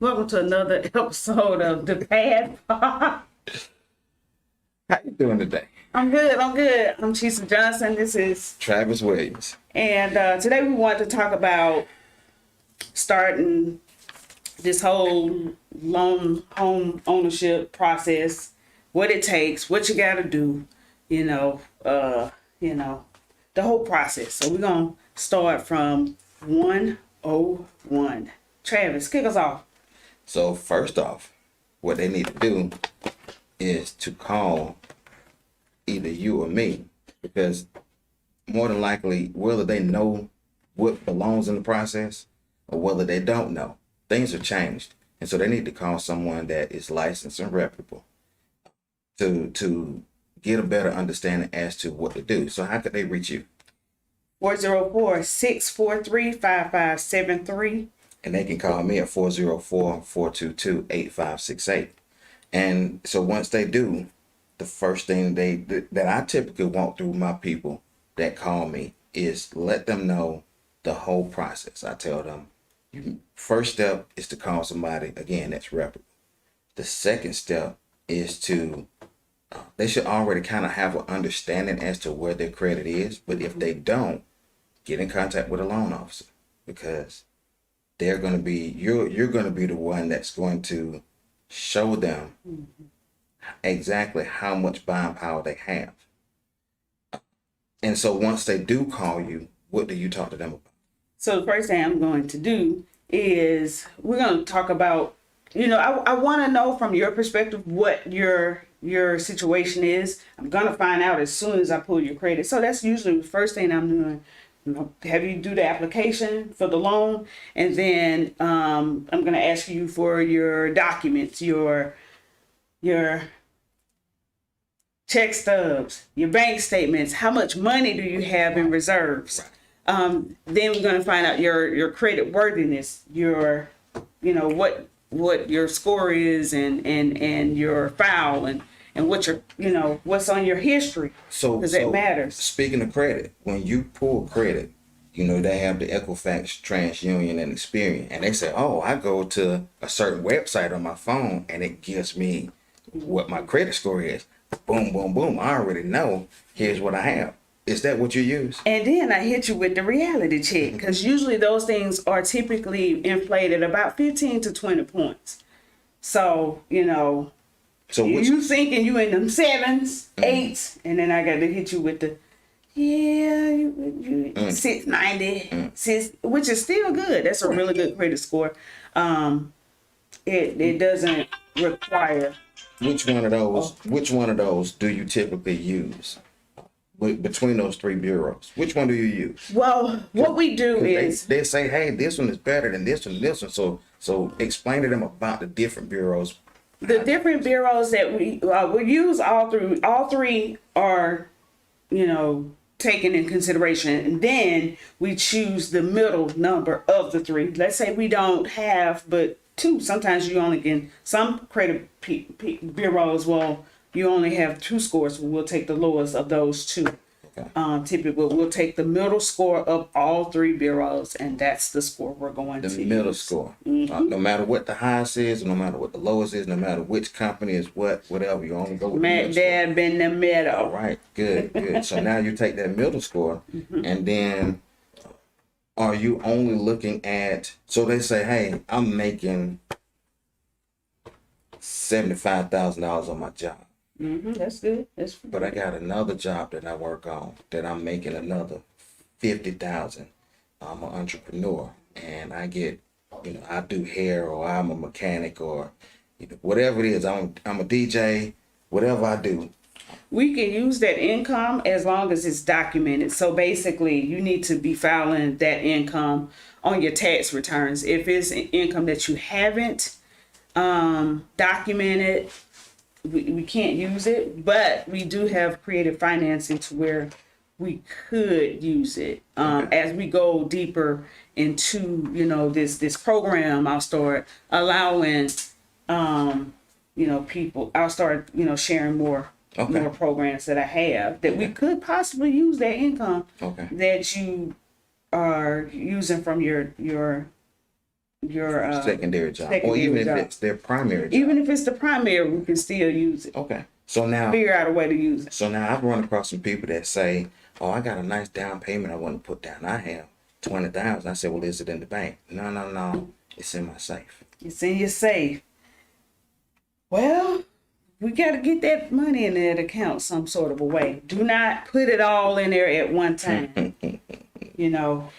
Welcome to another episode of The Path. How you doing today? I'm good. I'm Chisa Johnson. This is Travis Williams. And today we want to talk about starting this whole loan home ownership process, what it takes, what you got to do, the whole process. So we're going to start from 101. Travis, kick us off. So first off, what they need to do is to call either you or me, because more than likely, whether they know what belongs in the process or whether they don't know, things have changed. And so they need to call someone that is licensed and reputable to get a better understanding as to what to do. So how could they reach you? 404-643-5573. And they can call me at 404-422-8568. And so once they do, the first thing that I typically walk through my people that call me is let them know the whole process. I tell them, first step is to call somebody, again, that's reputable. The second step is they should already kind of have an understanding as to where their credit is. But if they don't, get in contact with a loan officer, because you're going to be the one that's going to show them exactly how much buying power they have. And so once they do call you, what do you talk to them about? So the first thing I'm going to do is we're going to talk about, I want to know from your perspective what your situation is. I'm going to find out as soon as I pull your credit. So that's usually the first thing I'm doing. Have you do the application for the loan, and then I'm going to ask you for your documents, your check stubs, your bank statements. How much money do you have in reserves? Then we're going to find out your credit worthiness, what your score is, and your file, and what what's on your history. Because that matters. Speaking of credit, when you pull credit, they have the Equifax, TransUnion, and Experian, and they say, oh, I go to a certain website on my phone and it gives me what my credit score is. Boom, boom, boom. I already know. Here's what I have. Is that what you use? And then I hit you with the reality check, because usually those things are typically inflated about 15 to 20 points. So, you thinking you in them 7s, 8s, and then I got to hit you with the, 690, which is still good. That's a really good credit score. It doesn't require. Which one of those do you typically use? Between those three bureaus, which one do you use? Well, what we do is they say, hey, this one is better than this one, this one. So explain to them about the different bureaus. The different bureaus that we use, all three are, taken in consideration, and then we choose the middle number of the three. Let's say we don't have but two. Sometimes you only can. Some credit bureaus you only have 2 scores. We'll take the lowest of those 2. Okay. Typically, we'll take the middle score of all 3 bureaus, and that's the score we're going to use. The middle score. Mm-hmm. No matter what the highest is, no matter what the lowest is, no matter which company is whatever, you only go with the middle score. Been the middle. All right, good. So now you take that middle score, and then are you only looking at, so they say, hey, I'm making $75,000 on my job. That's good. But I got another job that I work on that I'm making another $50,000. I'm an entrepreneur, and I get, I do hair, or I'm a mechanic, or whatever it is. I'm a DJ. Whatever I do, we can use that income as long as it's documented. So basically, you need to be filing that income on your tax returns. If it's an income that you haven't documented, we can't use it, but we do have creative financing to where we could use it. As we go deeper into, this program, I'll start allowing, people, I'll start, sharing more programs that I have that we could possibly use that income that you are using from your your secondary job, or secondary even if job. it's their primary job. Even if it's the primary, we can still use it. Okay. So now, Figure out a way to use it. so now I've run across some people that say, "Oh, I got a nice down payment I want to put down. I have 20,000." I said, "Well, is it in the bank?" No, no, no. It's in my safe. It's in your safe. Well, we got to get that money in that account some sort of a way. Do not put it all in there at one time. You know,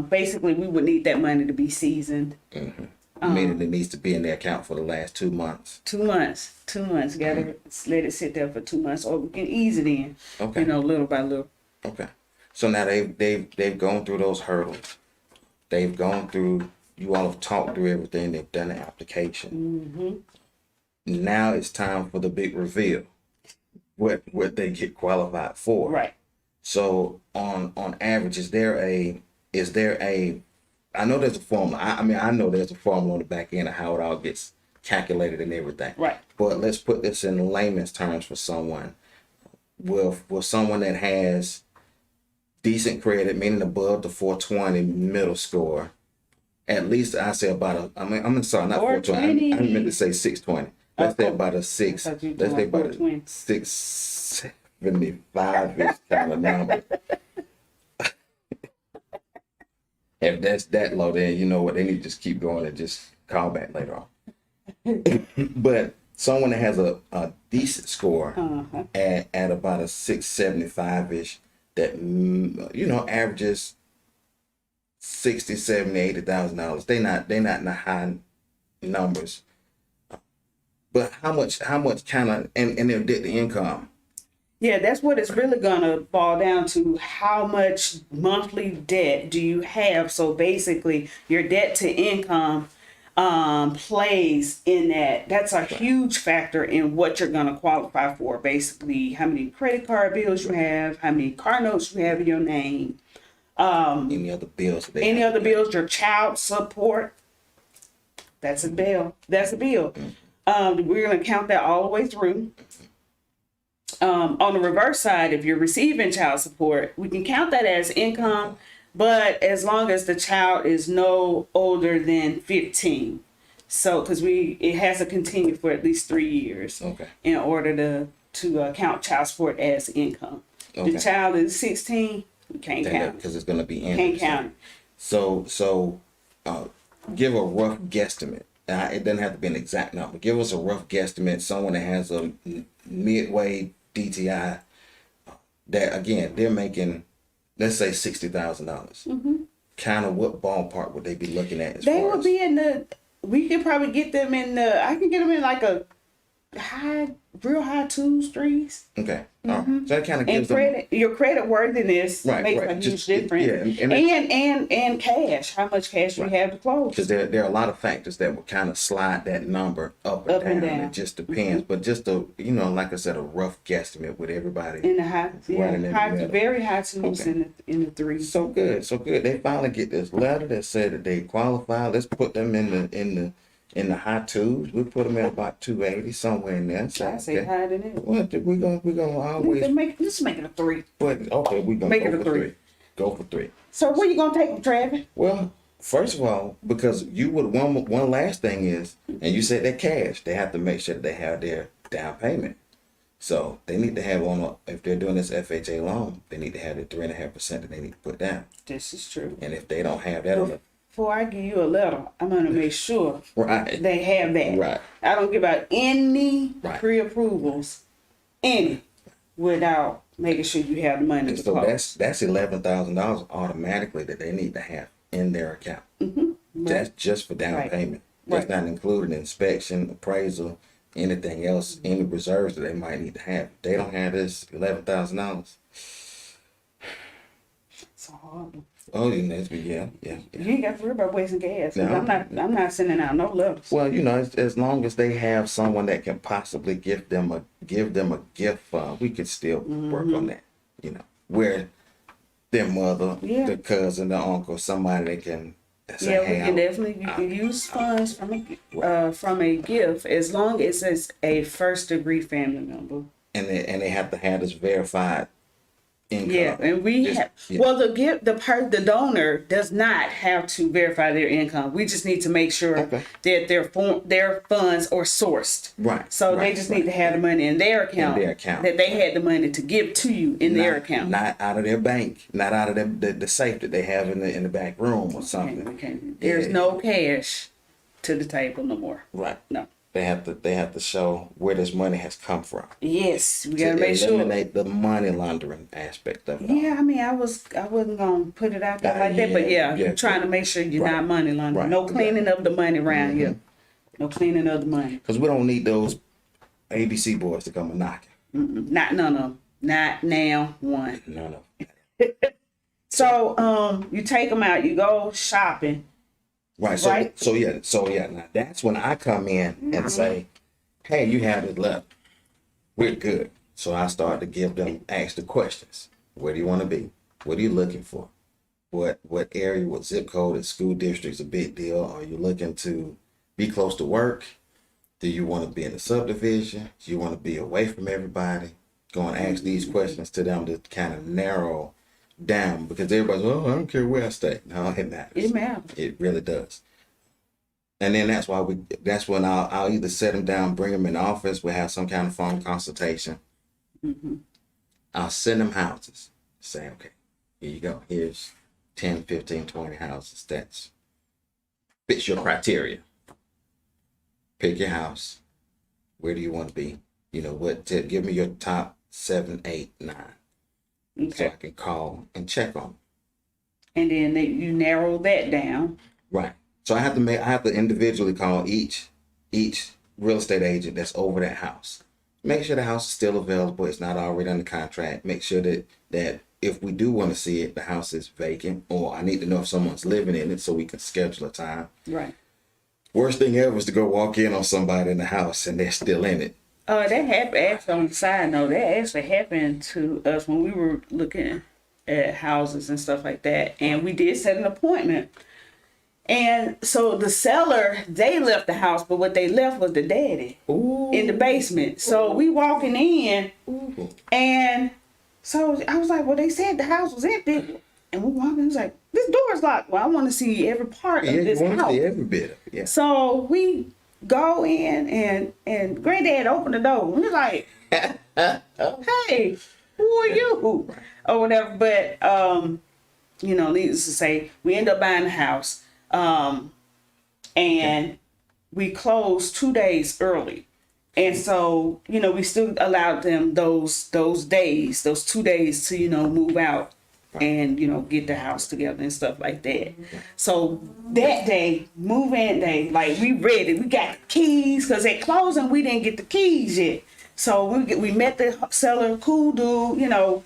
basically, we would need that money to be seasoned. Meaning it needs to be in the account for the last 2 months. 2 months. 2 months. Got to let it sit there for 2 months, or we can ease it in. Okay. You know, little by little. Okay. So now they've gone through those hurdles. They've gone through. You all have talked through everything. They've done the application. Now it's time for the big reveal. What they get qualified for. Right. So on average, is there a I know there's a formula. I mean, I know there's a formula on the back end of how it all gets calculated and everything. Right. But let's put this in layman's terms for someone. Will someone that has decent credit, meaning above the 420 middle score, at least I say about I'm sorry, not 420. I meant to say 620. Let's say about a six. Let's say about a 675 ish kind of number. If that's that low, then you know what, they need to just keep going and just call back later on. But someone that has a decent score at about a 675 ish, that averages 60, 70, $80,000. They're not in the high numbers. But how much kind of and their debt to income? Yeah, that's what it's really gonna boil down to. How much monthly debt do you have? So basically, your debt to income plays in that. That's a huge factor in what you're gonna qualify for. Basically, how many credit card bills you have, how many car notes you have in your name, Any other bills? your child support. That's a bill. That's a bill. We're gonna count that all the way through. On the reverse side, if you're receiving child support, we can count that as income, but as long as the child is no older than 15. So, because it has to continue for at least 3 years in order to count child support as income. The child is 16, we can't count it. Because it's going to be income. Can't count it. So give a rough guesstimate. It doesn't have to be an exact number. Give us a rough guesstimate. Someone that has a midway DTI, that again they're making, let's say $60,000. Kind of what ballpark would they be looking at? They would be in the. We could probably get them in the. I can get them in like a real high 2s, 3s. Okay. So that kind of gives them your credit worthiness makes a huge difference. Yeah, and cash. How much cash you have to close? Because there are a lot of factors that will kind of slide that number up and down. It just depends. But just like I said, a rough guesstimate with everybody in the high, very high 2s in the 3s. So good. They finally get this letter that said that they qualify. Let's put them in the high 2s. We put them at about 280, somewhere in there. So, I say higher than it. What we're gonna always let's make it a 3. But okay, we're gonna make go it a for 3. 3. Go for 3. So where you gonna take them, Travis? Well, first of all, because you would one last thing is, and you said that cash, they have to make sure that they have their down payment. So they need to have if they're doing this FHA loan, they need to have the 3.5% that they need to put down. This is true. And if they don't have that, before I give you a letter, I'm going to make sure they have that. Right. I don't give out any pre-approvals, without making sure you have the money. So that's $11,000 automatically that they need to have in their account. That's just for down payment. That's not including inspection, appraisal, anything else, any reserves that they might need to have. If they don't have this $11,000. It's a hard one. Oh, yeah. You ain't got to worry about wasting gas. No. I'm not sending out no letters. Well, as long as they have someone that can possibly give them a gift fund, we could still work on that. Where their mother, their cousin, their uncle, somebody that can say, we can definitely use funds from a gift as long as it's a first degree family member. And they have to have this verified income. Yeah, and we Just- have. yeah. Well, the donor does not have to verify their income. We just need to make sure Okay. that their funds are sourced. Right, So they right, just right. need to have the money in their account. their account. That they had the money to give to you in their account. Not out of their bank, not out of the safe that they have in the back room or something. Okay. There's no cash to the table no more. Right. No. They have to show where this money has come from. Yes, we gotta make sure. Eliminate the money laundering aspect of it. Yeah, I mean, I wasn't gonna put it out there like that, but Yeah, you're trying to make sure you're Right. not money laundering. Right. No cleaning of the money around here. No cleaning of the money. Because we don't need those ABC boys to come and knock it. Not none of them. Not now one. No. So you take them out. You go shopping. Right. So Right. so yeah. Now that's when I come in and say, "Hey, you have it left. We're good." So I start to ask the questions. Where do you want to be? What are you looking for? What area, what zip code, and school district's a big deal? Are you looking to be close to work? Do you want to be in a subdivision? Do you want to be away from everybody? Go and ask these questions to them to kind of narrow down, because everybody's, oh, I don't care where I stay. No, it matters. It matters. It really does. And then that's when I'll either set them down, bring them in the office, we'll have some kind of phone consultation. I'll send them houses. Say, okay, here you go. Here's 10, 15, 20 houses that's fits your criteria. Pick your house. Where do you want to be? You know, give me your top 7, 8, 9. So I Okay. can call and check on them. And then you narrow that down. Right. So I have to individually call each real estate agent that's over that house. Make sure the house is still available. It's not already under contract. Make sure that if we do want to see it, the house is vacant, or I need to know if someone's living in it so we can schedule a time. Right. Worst thing ever is to go walk in on somebody in the house and they're still in it. That happened, actually, on the side note, that actually happened to us when we were looking at houses and stuff like that. And we did set an appointment. And so the seller, they left the house, but what they left was the daddy in the basement. So we walking in, and so I was like, well, they said the house was empty. And we walking, he was like, this door is locked. Well, I want to see every part of this you want to house. see every bit of it. Yeah. So we go in, and Granddad opened the door. We was like, hey, who are you? Or whatever. But, needless to say, we end up buying the house. And we closed 2 days early. And so, we still allowed them those days, those 2 days to, move out and, get the house together and stuff like that. So that day, move-in day, like we ready, we got the keys, because at closing, we didn't get the keys yet. So we met the seller, cool dude,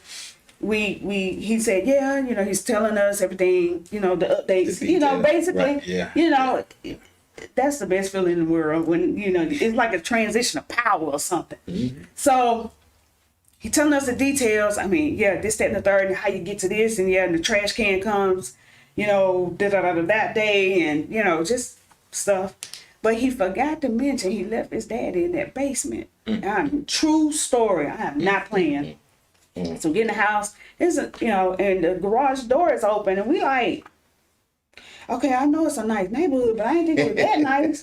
he said, yeah, he's telling us everything, the updates, The details, basically, right, yeah. That's the best feeling in the world when, it's like a transition of power or something. Mm-hmm. So he telling us the details. I mean, yeah, this, that, and the third, and how you get to this, and and the trash can comes, that day, and, just stuff. But he forgot to mention he left his daddy in that basement. True story. I am not playing. So get in the house, and the garage door is open, and we like, okay, I know it's a nice neighborhood, but I ain't think it was that nice.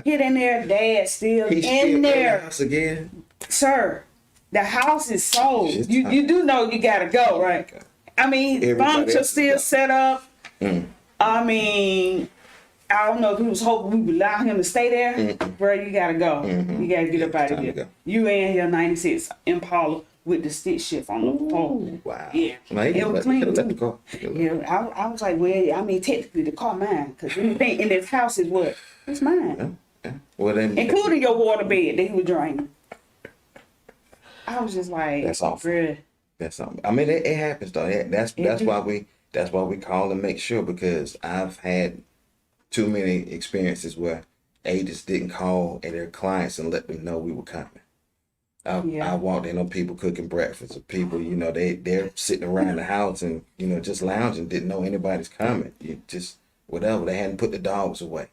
Get in there, Dad still He's in still there. in the house again. Sir, the house is sold. It's You do know you gotta go, right? I mean, Everybody furniture else is still done. set up. I mean, I don't know if he was hoping we would allow him to stay there. Bro, you gotta go. You gotta get up out of Time to here. go. You in here 96 Impala with the stick shift on the floor. Wow. Yeah. Man, It was clean, let the too. car. Yeah, I was like, well, I mean, technically the car mine, because anything in this house is what? It's mine. Yeah. Well, then, Including your water bed that he was draining. I was just like, That's awful. bruh. That's something. I mean, it happens though. That's why we call and make sure, because I've had too many experiences where agents didn't call and their clients and let them know we were coming. I walked in on people cooking breakfast, or people, they're sitting around the house and just lounging, didn't know anybody's coming. You just whatever. They hadn't put the dogs away.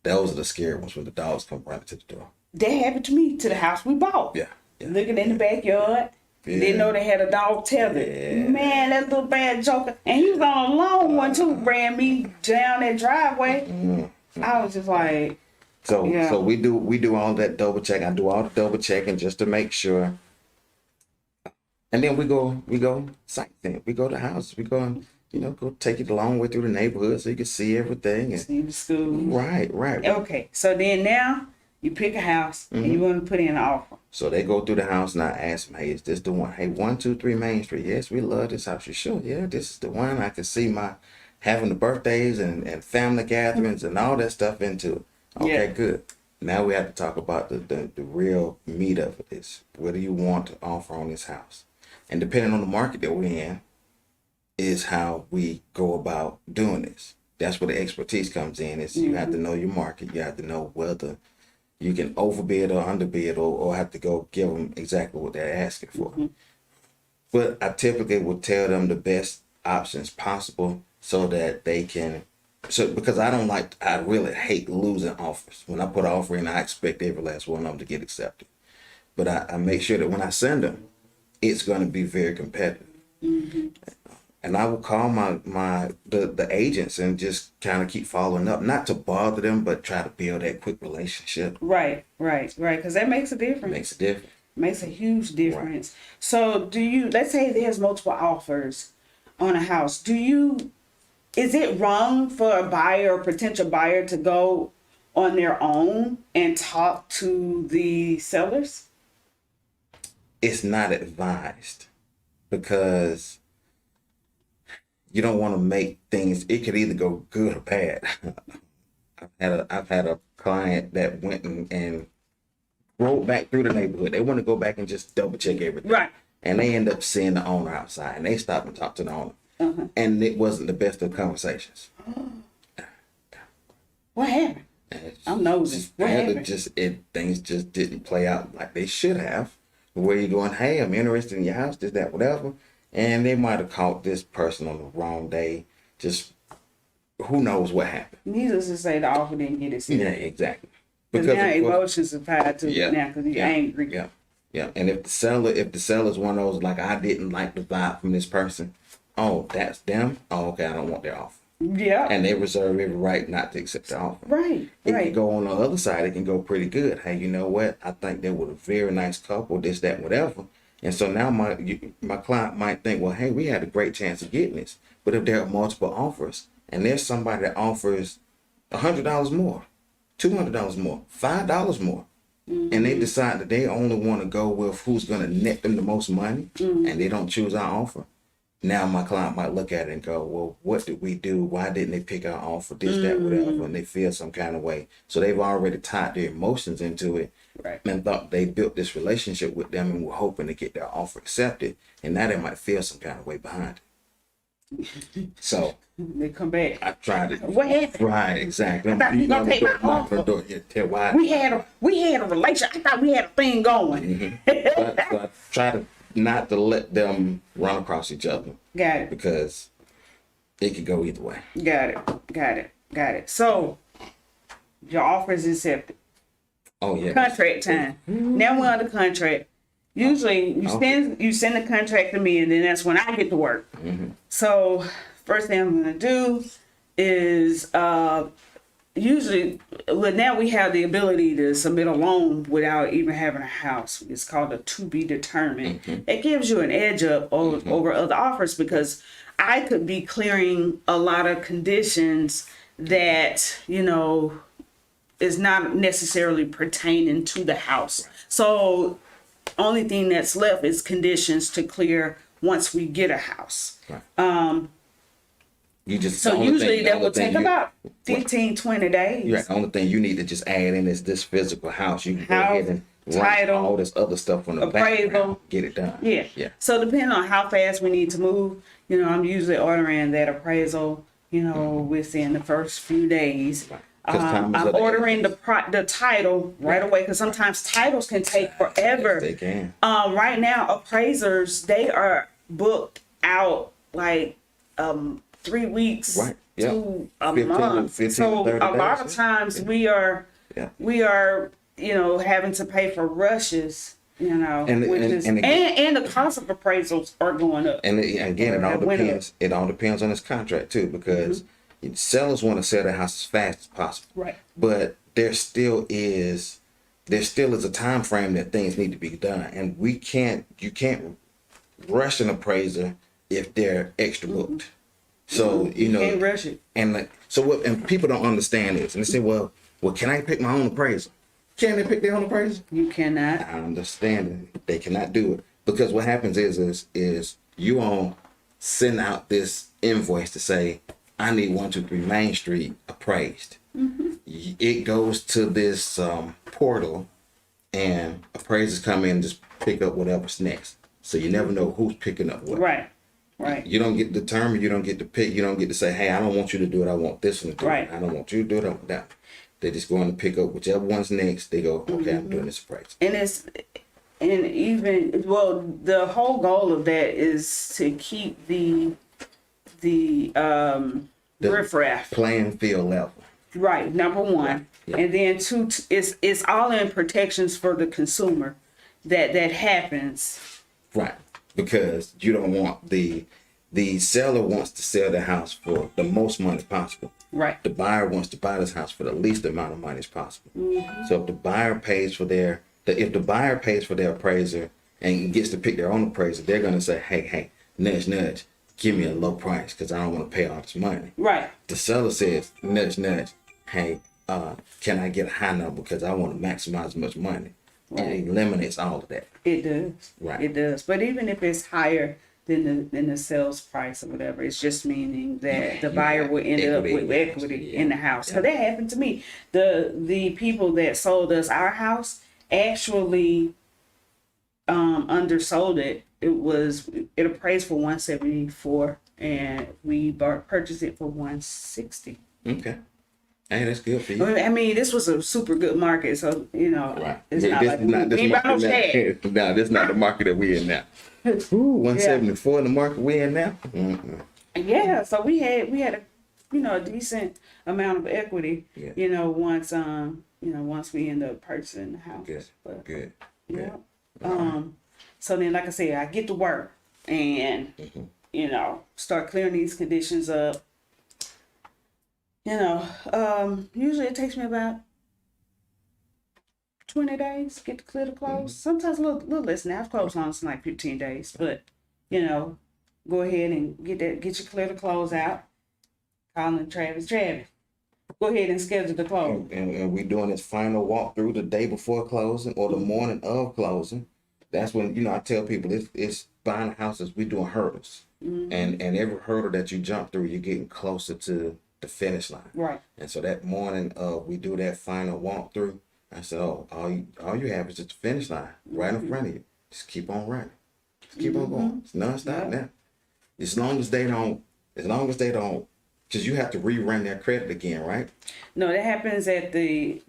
Those are the scary ones when the dogs come running to the door. That happened to me, to the house we bought. Yeah. Looking in the backyard, Didn't know they had a dog tethered. Yeah. Man, that little bad joker. And he was on a long one too, ran me down that driveway. I was just like, So yeah. so we do all that double check. I do all the double checking just to make sure. And then we go sightseeing. We go to houses. We go and, go take it a long way through the neighborhood so you can see everything. And, see the school. right. Okay, so then now you pick a house and you want to put in an offer. So they go through the house and I ask them, hey, is this the one? Hey, 123 Main Street. Yes, we love this house. You sure? Yeah, this is the one. I can see my having the birthdays and family gatherings and all that stuff into it. Okay, Yeah. good. Now we have to talk about the real meat of it is what do you want to offer on this house? And depending on the market that we're in is how we go about doing this. That's where the expertise comes in. Is you have to know your market. You have to know whether you can overbid or underbid or have to go give them exactly what they're asking for. But I typically would tell them the best options possible so that they can, because I really hate losing offers. When I put an offer in, I expect every last one of them to get accepted. But I make sure that when I send them, it's going to be very competitive. And I will call the agents and just kind of keep following up, not to bother them, but try to build that quick relationship. Right. Because that makes a difference. Makes a difference. Makes a huge difference. Right. So let's say there's multiple offers on a house. Is it wrong for a buyer or potential buyer to go on their own and talk to the sellers? It's not advised because you don't want to make things, it could either go good or bad. I've had a client that went and rode back through the neighborhood. They want to go back and just double check everything. Right. And they end up seeing the owner outside and they stop and talk to the owner. And it wasn't the best of conversations. What happened? I'm nosy. What happened? Things just didn't play out like they should have. Where you going, hey, I'm interested in your house, this, that, whatever. And they might have caught this person on the wrong day. Just who knows what happened. Needless to say, the offer didn't get accepted. Yeah, exactly. Because now emotions are tied to it now because you're angry. Yeah. And if the seller's one of those like I didn't like the vibe from this person, oh, that's them. Oh, okay, I don't want their offer. Yeah. And they reserve every right not to accept the offer. Right. It can go on the other side. It can go pretty good. Hey, you know what? I think they were a very nice couple. This, that, whatever. And so now my client might think, well, hey, we had a great chance of getting this. But if there are multiple offers, and there's somebody that offers $100 more, $200 more, $5 more, and they decide that they only want to go with who's going to net them the most money, and they don't choose our offer. Now my client might look at it and go, well, what did we do? Why didn't they pick our offer? This, that, whatever, and they feel some kind of way. So they've already tied their emotions into it, right, and thought they built this relationship with them and were hoping to get their offer accepted. And now they might feel some kind of way behind it. So they come back. I tried it. What happened? Right, exactly. I thought you gonna take my offer. Tell why. We had a relationship. I thought we had a thing going. So I try to not to let them run across each other. Got it. Because it could go either way. Got it. So your offer is accepted. Oh yeah. Contract time. Now we're on the contract. Usually you send the contract to me and then that's when I get to work. So first thing I'm gonna do is now we have the ability to submit a loan without even having a house. It's called a to be determined. It gives you an edge up over other offers because I could be clearing a lot of conditions that, is not necessarily pertaining to the house. So only thing that's left is conditions to clear once we get a house. Right. Usually that will take about 15, 20 days. Yeah, the only thing you need to just add in is this physical house. You can go ahead and title, all this other stuff on the background, get it done. Yeah. So depending on how fast we need to move, I'm usually ordering that appraisal, within the first few days. Right. I'm ordering the title right away because sometimes titles can take forever. Yes, they can. Right now, appraisers, they are booked out like 3 weeks to a 15, month. 15, so a lot days, of times we are having to pay for rushes You know, And- which and- is and again- and the cost of appraisals are going up. And again, it all Or went up. depends. It all depends on his contract too, because sellers want to sell their house as fast as possible. Right. But there still is a time frame that things need to be done, and you can't rush an appraiser if they're extra booked. So you know, Can't rush it. and and people don't understand this, and they say, well, can I pick my own appraiser? Can they pick their own appraiser? You cannot. I understand it. They cannot do it because what happens is you all send out this invoice to say, I need 123 Main Street appraised. It goes to this portal, and appraisers come in and just pick up whatever's next. So you never know who's picking up what. Right. Right. You don't get determined. You don't get to pick. You don't get to say, hey, I don't want you to do it. I want this one to do Right. it. I don't want you to do it. I want that one. They're just going to pick up whichever one's next. They go, okay, I'm doing this appraisal. And even the whole goal of that is to keep the riffraff Playing field level. right. Number one, Yeah. and then two, it's all in protections for the consumer that happens. Right. Because you don't want the seller wants to sell the house for the most money possible. Right. The buyer wants to buy this house for the least amount of money as possible. So if the buyer pays for their appraiser and gets to pick their own appraiser, they're gonna say, hey, nudge, nudge, give me a low price because I don't want to pay all this money. Right. The seller says, nudge, nudge, hey, can I get a high number because I want to maximize as much money. And it eliminates all of that. It does. Right. It does. But even if it's higher than the sales price or whatever, it's just meaning that the buyer will end up with equity in the house. So that happened to me. The people that sold us our house actually undersold it. It appraised for 174 and we purchased it for 160. Okay. Hey, that's good for you. I mean, this was a super good market, so you know, Right. it's Yeah, not like we ain't buy no shad. No, this is not the market that we in now. Ooh, 174 in the market we in now. Mm-mm. Yeah, so we had a decent amount of equity. Yeah. Once we end up purchasing the house. Good. But, Good. yeah. So then, like I said, I get to work and start clearing these conditions up. Usually it takes me about 20 days to get to clear the close. Sometimes a little less. Now I've closed on like 15 days, but go ahead and get your clear the close out. Calling Travis. Go ahead and schedule the close. And we doing this final walkthrough the day before closing or the morning of closing. That's when, I tell people it's buying houses, we doing hurdles. And every hurdle that you jump through, you're getting closer to the finish line. Right. And so that morning we do that final walkthrough. I said, all you have is just the finish line right in front of you. Just keep on running. Just keep on going. It's nonstop now. As long as they don't, because you have to rerun their credit again, right? No, that happens at the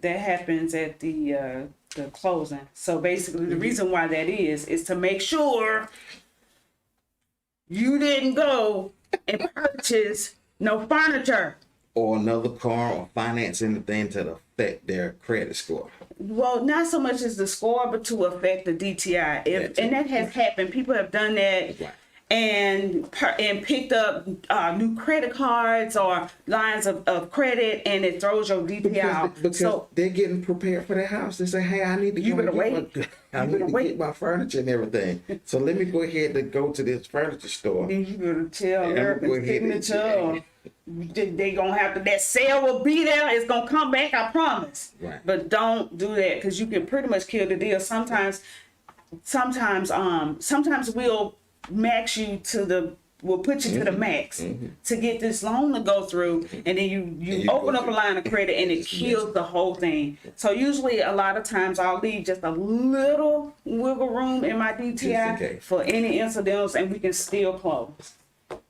closing. So basically, the reason why that is to make sure you didn't go and purchase no furniture. Or another car or finance anything to affect their credit score. Well, not so much as the score, but to affect the DTI. And that has happened. People have done that. Right. And picked up new credit cards or lines of credit, and it throws your DTI out. Because they're getting prepared for their house. They say, hey, I need to get my furniture and everything. So let me go ahead and go to this furniture store. Then you gonna tell American signature. They gonna have to. That sale will be there. It's gonna come back. I promise. Right. But don't do that because you can pretty much kill the deal. Sometimes we'll max you we'll put you to the max to get this loan to go through, and then you open up a line of credit and it kills the whole thing. So usually a lot of times I'll leave just a little wiggle room in my DTI for any incidents, and we can still close.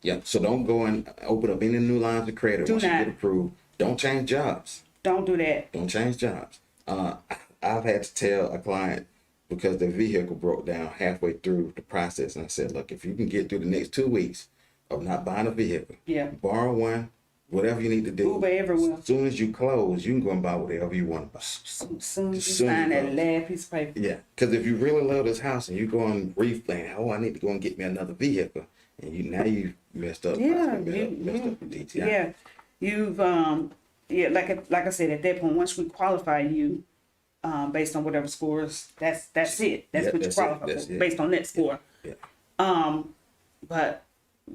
Yeah, so don't go and open up any new lines of credit once you get approved. Don't change jobs. Don't do that. Don't change jobs. I've had to tell a client because their vehicle broke down halfway through the process. And I said, look, if you can get through the next 2 weeks of not buying a vehicle, borrow one, whatever you need to do. Uber everywhere. As soon as you close, you can go and buy whatever you want to buy. Soon as you sign that last piece of paper. Yeah, because if you really love this house and you go and reflame, I need to go and get me another vehicle, and you messed up. Yeah, messed up the DTI. Yeah, you've like I said, at that point, once we qualify you, based on whatever scores, that's it. That's what you qualify for, based on that score. Yeah. But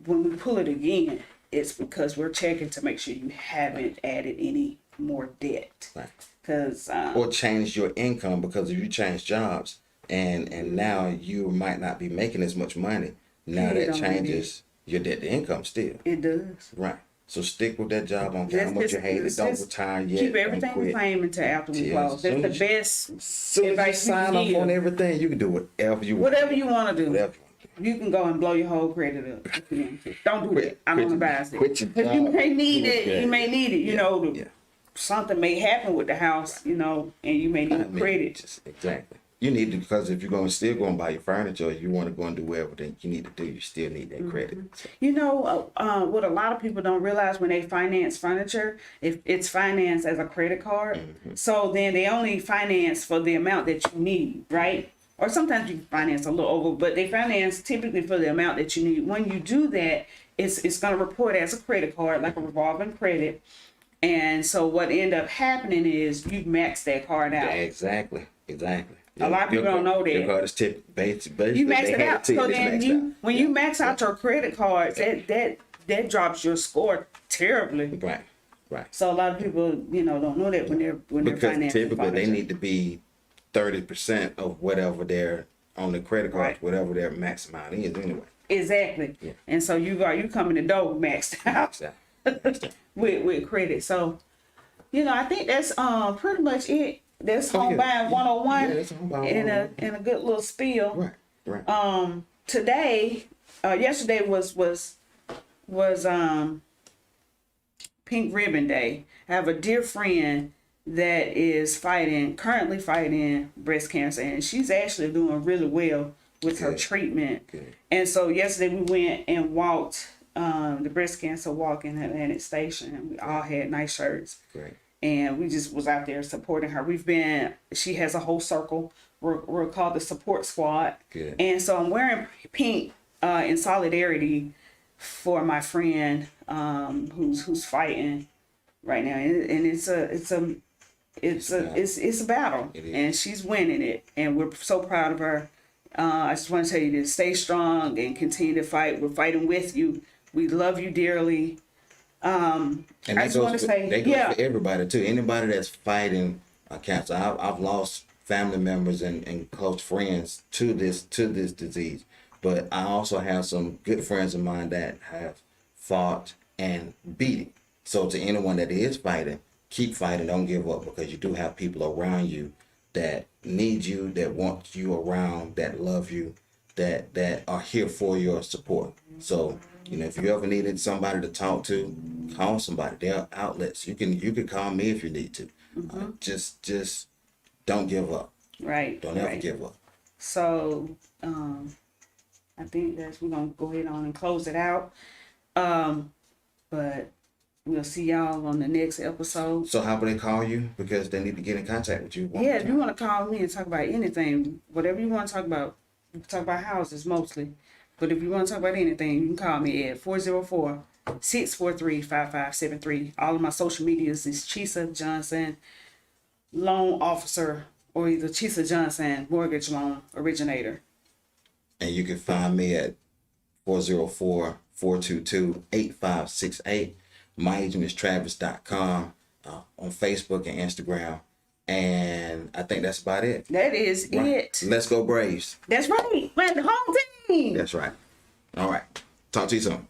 when we pull it again, it's because we're checking to make sure you haven't added any more debt. Right. Because or change your income, because if you change jobs and now you might not be making as much money, now that changes your debt to income still. It does. Right. So stick with that job on how much you hate it. Don't retire yet. Keep everything the same until after we close. That's the best advice you sign can up on everything. You can do whatever you want. Whatever you want to do. Whatever you want to do. You can go and blow your whole credit up. If you want to. Don't do that. I don't advise it. Quit your Because you may need it. You may need it. You know, Yeah. something may happen with the house, you know, and you may need credit. Exactly. You need to, because if you're going to still go and buy your furniture, or you want to go and do whatever that you need to do, you still need that credit. You know, what a lot of people don't realize when they finance furniture, if it's financed as a credit card, so then they only finance for the amount that you need, right? Or sometimes you finance a little over, but they finance typically for the amount that you need. When you do that, it's going to report as a credit card, like a revolving credit. And so what end up happening is you max that card out. Yeah, exactly. A lot of people don't know that. Your card is basically You max it out. So then when you max out your credit cards, that drops your score terribly. Right. So a lot of people, you know, don't know that when they're because financing typically furniture. they need to be 30% of whatever they're on the credit card, Right. whatever their max amount is anyway. Exactly. Yeah. And so you come in the door maxed out with credit. So, you know, I think that's pretty much it. That's home buying 101 Yeah, that's home buying in a good little spiel. Right. Today, yesterday was Pink Ribbon Day. I have a dear friend that is currently fighting breast cancer, and she's actually doing really well with her treatment. Good. And so yesterday we went and walked the breast cancer walk in Atlantic Station, and we all had nice shirts. Great. And we just was out there supporting her. She has a whole circle. We're called the support squad. Good. And so I'm wearing pink in solidarity for my friend who's fighting right now. And it's a battle, and she's winning it. And we're so proud of her. I just want to tell you to stay strong and continue to fight. We're fighting with you. We love you dearly. And that goes for everybody too. Anybody that's fighting cancer. I've lost family members and close friends to this disease, but I also have some good friends of mine that have fought and beat it. So to anyone that is fighting, keep fighting. Don't give up, because you do have people around you that need you, that want you around, that love you, that are here for your support. So, you know, if you ever needed somebody to talk to, call somebody. There are outlets. You can call me if you need to. Just don't give up. Right. Don't ever give up. So, I think we're gonna go ahead on and close it out. But we'll see y'all on the next episode. So how will they call you? Because they need to get in contact with you. Yeah, if you want to call me and talk about anything, whatever you want to talk about. We can talk about houses mostly. But if you want to talk about anything, you can call me at 404-643-5573. All of my social medias is Chisa Johnson, loan officer, or either Chisa Johnson, mortgage loan originator. And you can find me at 404-422-8568. My agent is Travis.com on Facebook and Instagram. And I think that's about it. That is it. Let's go Braves. That's right. We're the home team. That's right. All right. Talk to you soon.